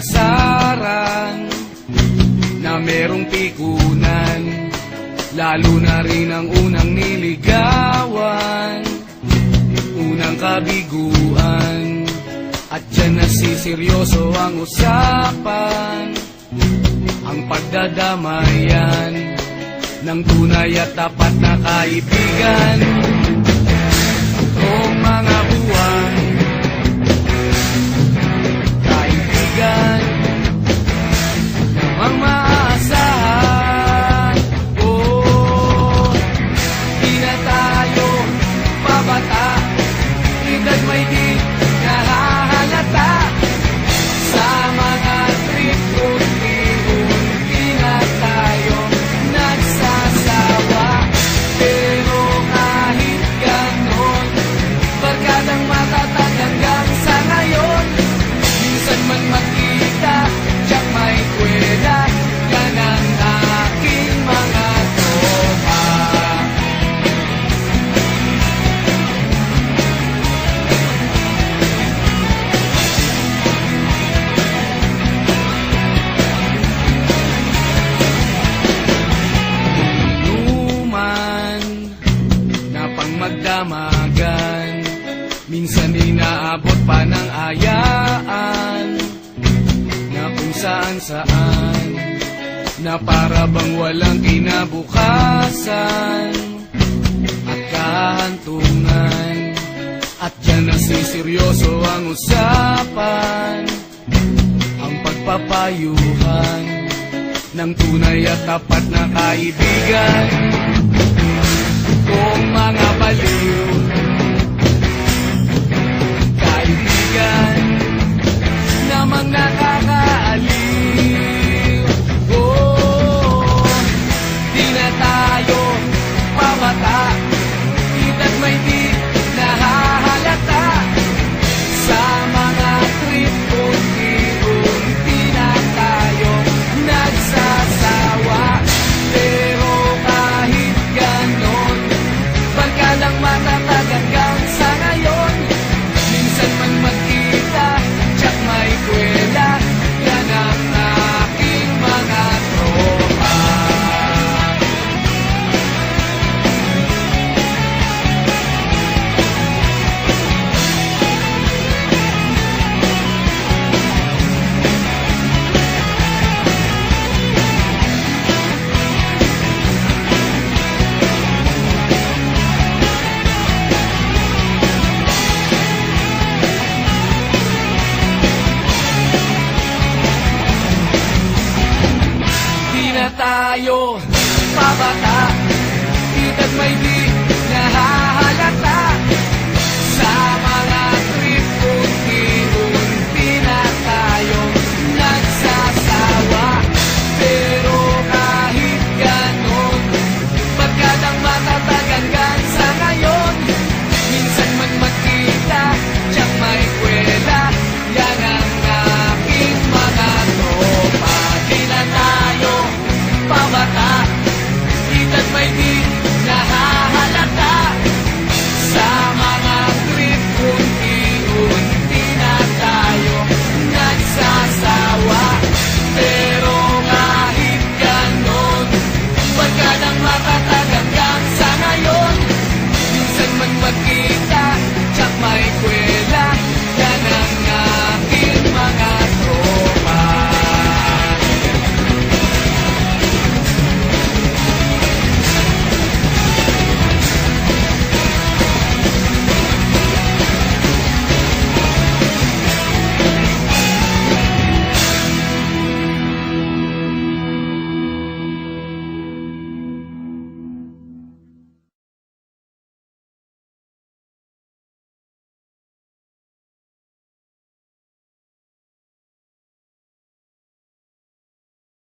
asaran na merong pikunan, lalo na rin ang unang niligawan, unang kabiguan. At dyan nasiseryoso ang usapan, ang pagdadamayan ng tunay at tapat na kaibigan. Noong mga buwan, kaibigan namang maaasahan. Oh, di na tayo pabata, edad may di nahahalata. Sa mga trip unti-unti na tayo nagsasawa. Pero kahit ganon, barkadang matatag hanggang sa ngayon. Minsan man makita, tiyak may kwela, yan ang aking mga tropa. Na pang magdamagan, minsan inaabot pa ng ayaan, na kung saan-saan, na para bang walang kinabukasan at kahantungan. At dyan nasiseryoso ang usapan, ang pagpapayuhan ng tunay at tapat na kaibigan. Kung mga baliw, kaibigan namang nakakaaliw. Oh, di na tayo pabata, edad may di nahahalata. Sa mga trip unti-unti na tayo nagsasawa. Pero kahit ganon, barkadang matatag hanggang sa ngayon. Minsan man magkita, tiyak may kwela, yan ang aking mga tropa. Di na tayo pabata, edad may di